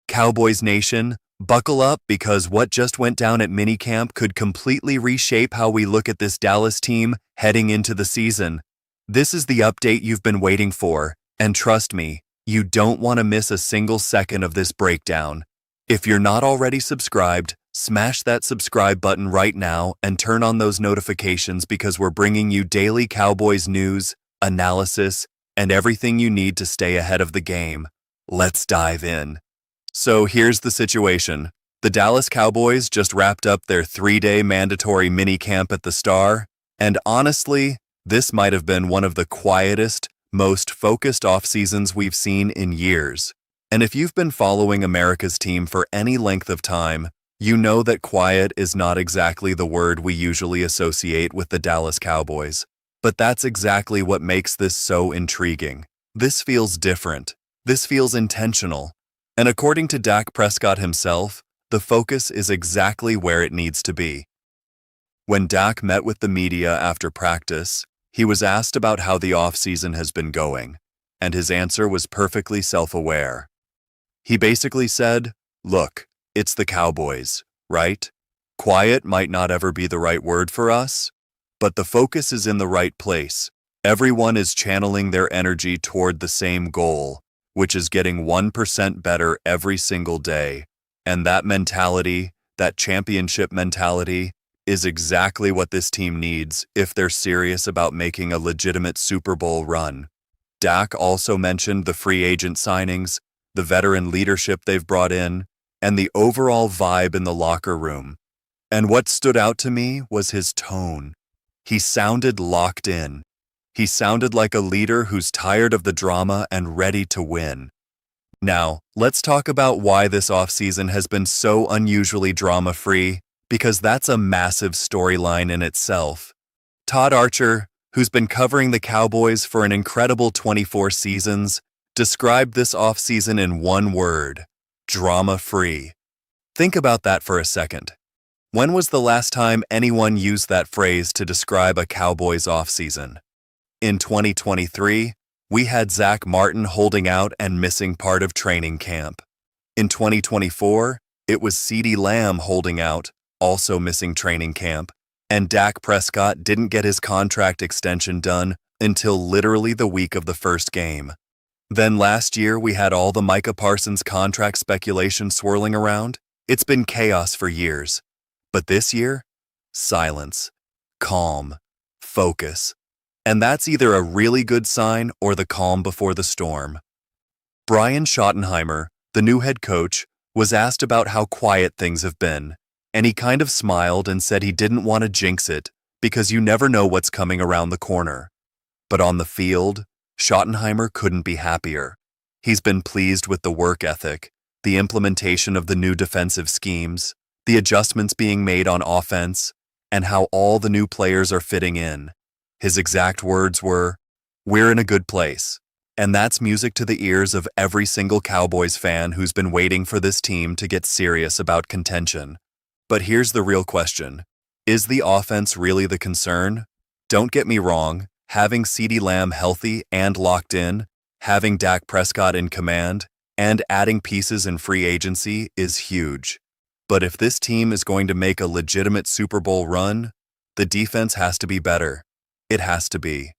Cowboys Nation, buckle up because what just went down at minicamp could completely reshape how we look at this Dallas team heading into the season. This is the update you've been waiting for, and trust me, you don't want to miss a single second of this breakdown. If you're not already subscribed, smash that subscribe button right now and turn on those notifications because we're bringing you daily Cowboys news, analysis, and everything you need to stay ahead of the game. Let's dive in. So here's the situation. The Dallas Cowboys just wrapped up their 3-day mandatory minicamp at the Star, and honestly, this might have been one of the quietest, most focused off-seasons we've seen in years. And if you've been following America's team for any length of time, you know that quiet is not exactly the word we usually associate with the Dallas Cowboys. But that's exactly what makes this so intriguing. This feels different. This feels intentional. And according to Dak Prescott himself, the focus is exactly where it needs to be. When Dak met with the media after practice, he was asked about how the offseason has been going, and his answer was perfectly self-aware. He basically said, "Look, it's the Cowboys, right? Quiet might not ever be the right word for us, but the focus is in the right place. Everyone is channeling their energy toward the same goal, which is getting 1% better every single day. And that mentality, that championship mentality, is exactly what this team needs if they're serious about making a legitimate Super Bowl run." Dak also mentioned the free agent signings, the veteran leadership they've brought in, and the overall vibe in the locker room. And what stood out to me was his tone. He sounded locked in. He sounded like a leader who's tired of the drama and ready to win. Now, let's talk about why this offseason has been so unusually drama-free, because that's a massive storyline in itself. Todd Archer, who's been covering the Cowboys for an incredible 24 seasons, described this offseason in one word: drama-free. Think about that for a second. When was the last time anyone used that phrase to describe a Cowboys offseason? In 2023, we had Zach Martin holding out and missing part of training camp. In 2024, it was CeeDee Lamb holding out, also missing training camp, and Dak Prescott didn't get his contract extension done until literally the week of the first game. Then last year, we had all the Micah Parsons contract speculation swirling around. It's been chaos for years. But this year, silence, calm, focus. And that's either a really good sign or the calm before the storm. Brian Schottenheimer, the new head coach, was asked about how quiet things have been, and he kind of smiled and said he didn't want to jinx it because you never know what's coming around the corner. But on the field, Schottenheimer couldn't be happier. He's been pleased with the work ethic, the implementation of the new defensive schemes, the adjustments being made on offense, and how all the new players are fitting in. His exact words were, "We're in a good place." And that's music to the ears of every single Cowboys fan who's been waiting for this team to get serious about contention. But here's the real question. Is the offense really the concern? Don't get me wrong, having CeeDee Lamb healthy and locked in, having Dak Prescott in command, and adding pieces in free agency is huge. But if this team is going to make a legitimate Super Bowl run, the defense has to be better. It has to be.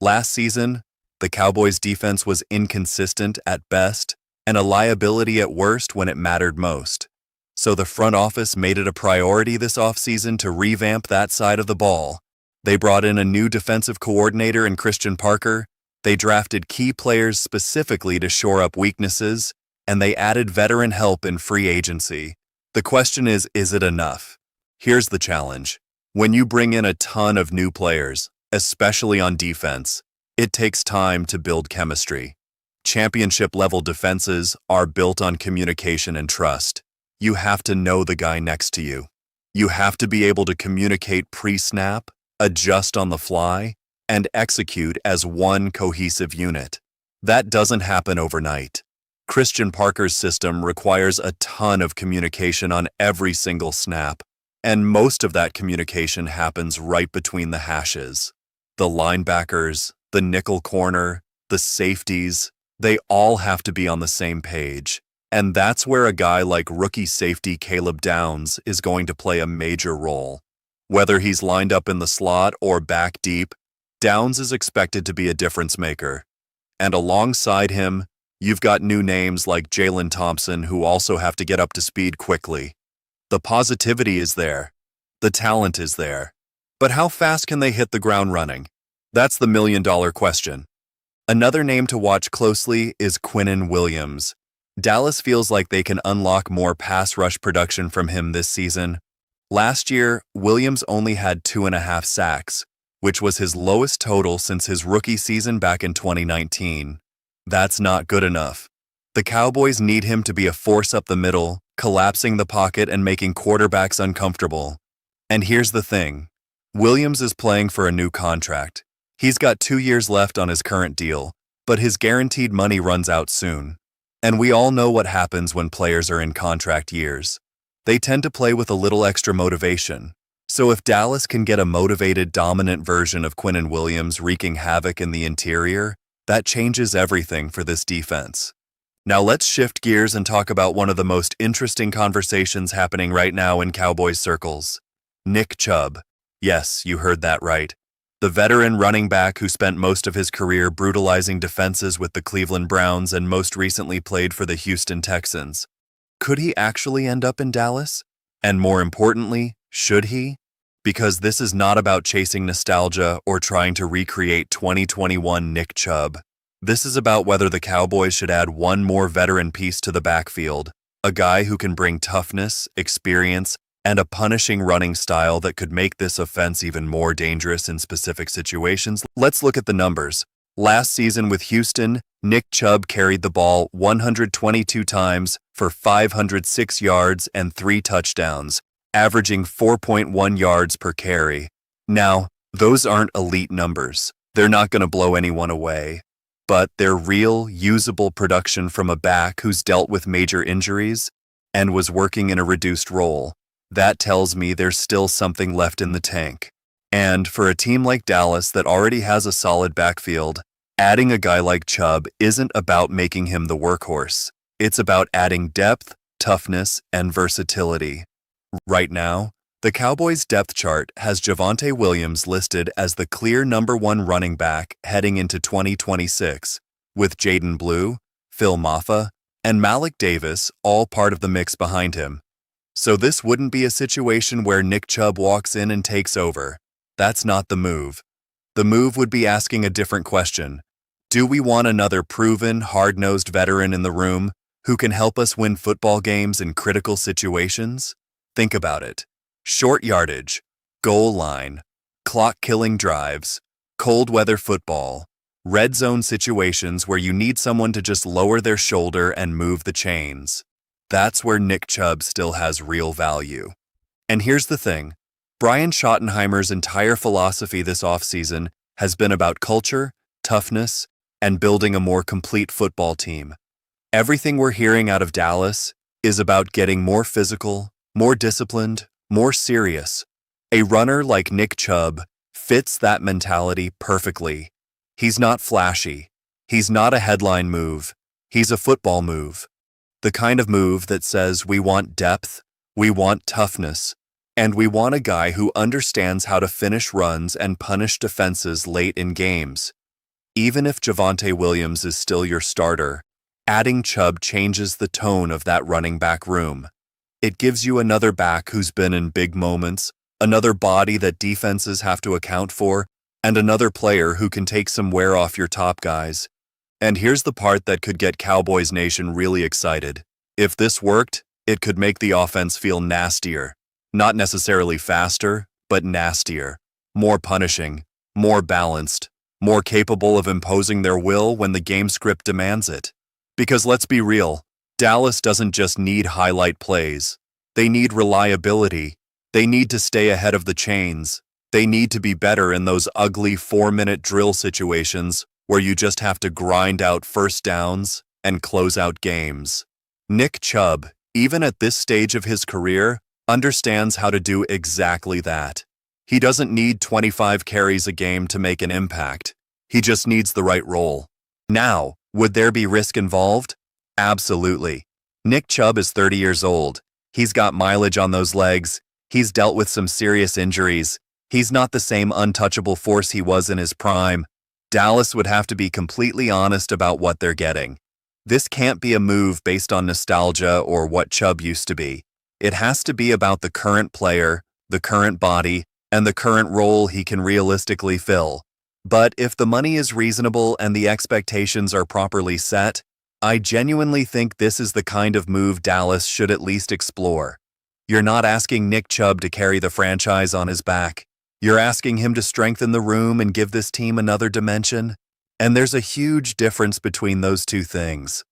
Last season, the Cowboys' defense was inconsistent at best and a liability at worst when it mattered most. So the front office made it a priority this offseason to revamp that side of the ball. They brought in a new defensive coordinator in Christian Parker, they drafted key players specifically to shore up weaknesses, and they added veteran help in free agency. The question is it enough? Here's the challenge. When you bring in a ton of new players, especially on defense, it takes time to build chemistry. Championship-level defenses are built on communication and trust. You have to know the guy next to you. You have to be able to communicate pre-snap, adjust on the fly, and execute as one cohesive unit. That doesn't happen overnight. Christian Parker's system requires a ton of communication on every single snap, and most of that communication happens right between the hashes. The linebackers, the nickel corner, the safeties, they all have to be on the same page. And that's where a guy like rookie safety Caleb Downs is going to play a major role. Whether he's lined up in the slot or back deep, Downs is expected to be a difference maker. And alongside him, you've got new names like Jalen Thompson who also have to get up to speed quickly. The positivity is there. The talent is there. But how fast can they hit the ground running? That's the million-dollar question. Another name to watch closely is Quinnen Williams. Dallas feels like they can unlock more pass rush production from him this season. Last year, Williams only had 2.5 sacks, which was his lowest total since his rookie season back in 2019. That's not good enough. The Cowboys need him to be a force up the middle, collapsing the pocket and making quarterbacks uncomfortable. And here's the thing. Williams is playing for a new contract. He's got 2 years left on his current deal, but his guaranteed money runs out soon. And we all know what happens when players are in contract years. They tend to play with a little extra motivation. So if Dallas can get a motivated, dominant version of Quinnen Williams wreaking havoc in the interior, that changes everything for this defense. Now let's shift gears and talk about one of the most interesting conversations happening right now in Cowboys circles. Nick Chubb. Yes, you heard that right. The veteran running back who spent most of his career brutalizing defenses with the Cleveland Browns and most recently played for the Houston Texans. Could he actually end up in Dallas? And more importantly, should he? Because this is not about chasing nostalgia or trying to recreate 2021 Nick Chubb. This is about whether the Cowboys should add one more veteran piece to the backfield, a guy who can bring toughness, experience, and a punishing running style that could make this offense even more dangerous in specific situations. Let's look at the numbers. Last season with Houston, Nick Chubb carried the ball 122 times for 506 yards and 3 touchdowns, averaging 4.1 yards per carry. Now, those aren't elite numbers. They're not going to blow anyone away. But they're real, usable production from a back who's dealt with major injuries and was working in a reduced role. That tells me there's still something left in the tank. And for a team like Dallas that already has a solid backfield, adding a guy like Chubb isn't about making him the workhorse. It's about adding depth, toughness, and versatility. Right now, the Cowboys' depth chart has Javonte Williams listed as the clear number 1 running back heading into 2026, with Jaden Blue, Phil Maffa, and Malik Davis all part of the mix behind him. So this wouldn't be a situation where Nick Chubb walks in and takes over. That's not the move. The move would be asking a different question. Do we want another proven, hard-nosed veteran in the room who can help us win football games in critical situations? Think about it. Short yardage, goal line, clock-killing drives, cold weather football, red zone situations where you need someone to just lower their shoulder and move the chains. That's where Nick Chubb still has real value. And here's the thing. Brian Schottenheimer's entire philosophy this offseason has been about culture, toughness, and building a more complete football team. Everything we're hearing out of Dallas is about getting more physical, more disciplined, more serious. A runner like Nick Chubb fits that mentality perfectly. He's not flashy. He's not a headline move. He's a football move. The kind of move that says we want depth, we want toughness, and we want a guy who understands how to finish runs and punish defenses late in games. Even if Javonte Williams is still your starter, adding Chubb changes the tone of that running back room. It gives you another back who's been in big moments, another body that defenses have to account for, and another player who can take some wear off your top guys. And here's the part that could get Cowboys Nation really excited. If this worked, it could make the offense feel nastier. Not necessarily faster, but nastier. More punishing, more balanced, more capable of imposing their will when the game script demands it. Because let's be real, Dallas doesn't just need highlight plays. They need reliability. They need to stay ahead of the chains. They need to be better in those ugly 4-minute drill situations where you just have to grind out first downs and close out games. Nick Chubb, even at this stage of his career, understands how to do exactly that. He doesn't need 25 carries a game to make an impact. He just needs the right role. Now, would there be risk involved? Absolutely. Nick Chubb is 30 years old. He's got mileage on those legs. He's dealt with some serious injuries. He's not the same untouchable force he was in his prime. Dallas would have to be completely honest about what they're getting. This can't be a move based on nostalgia or what Chubb used to be. It has to be about the current player, the current body, and the current role he can realistically fill. But if the money is reasonable and the expectations are properly set, I genuinely think this is the kind of move Dallas should at least explore. You're not asking Nick Chubb to carry the franchise on his back. You're asking him to strengthen the room and give this team another dimension. And there's a huge difference between those two things.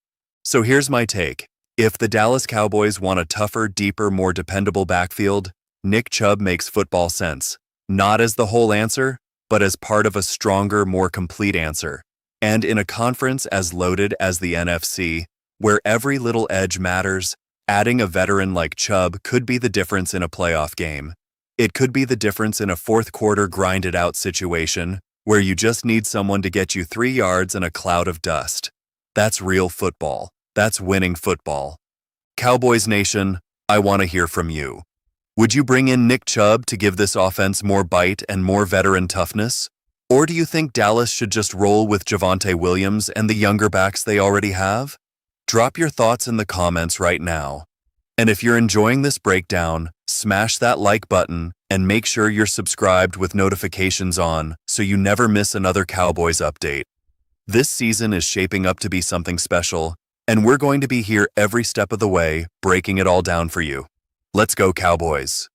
So here's my take. If the Dallas Cowboys want a tougher, deeper, more dependable backfield, Nick Chubb makes football sense. Not as the whole answer, but as part of a stronger, more complete answer. And in a conference as loaded as the NFC, where every little edge matters, adding a veteran like Chubb could be the difference in a playoff game. It could be the difference in a fourth-quarter grinded-out situation where you just need someone to get you 3 yards in a cloud of dust. That's real football. That's winning football. Cowboys Nation, I want to hear from you. Would you bring in Nick Chubb to give this offense more bite and more veteran toughness? Or do you think Dallas should just roll with Javonte Williams and the younger backs they already have? Drop your thoughts in the comments right now. And if you're enjoying this breakdown, smash that like button and make sure you're subscribed with notifications on so you never miss another Cowboys update. This season is shaping up to be something special, and we're going to be here every step of the way, breaking it all down for you. Let's go, Cowboys.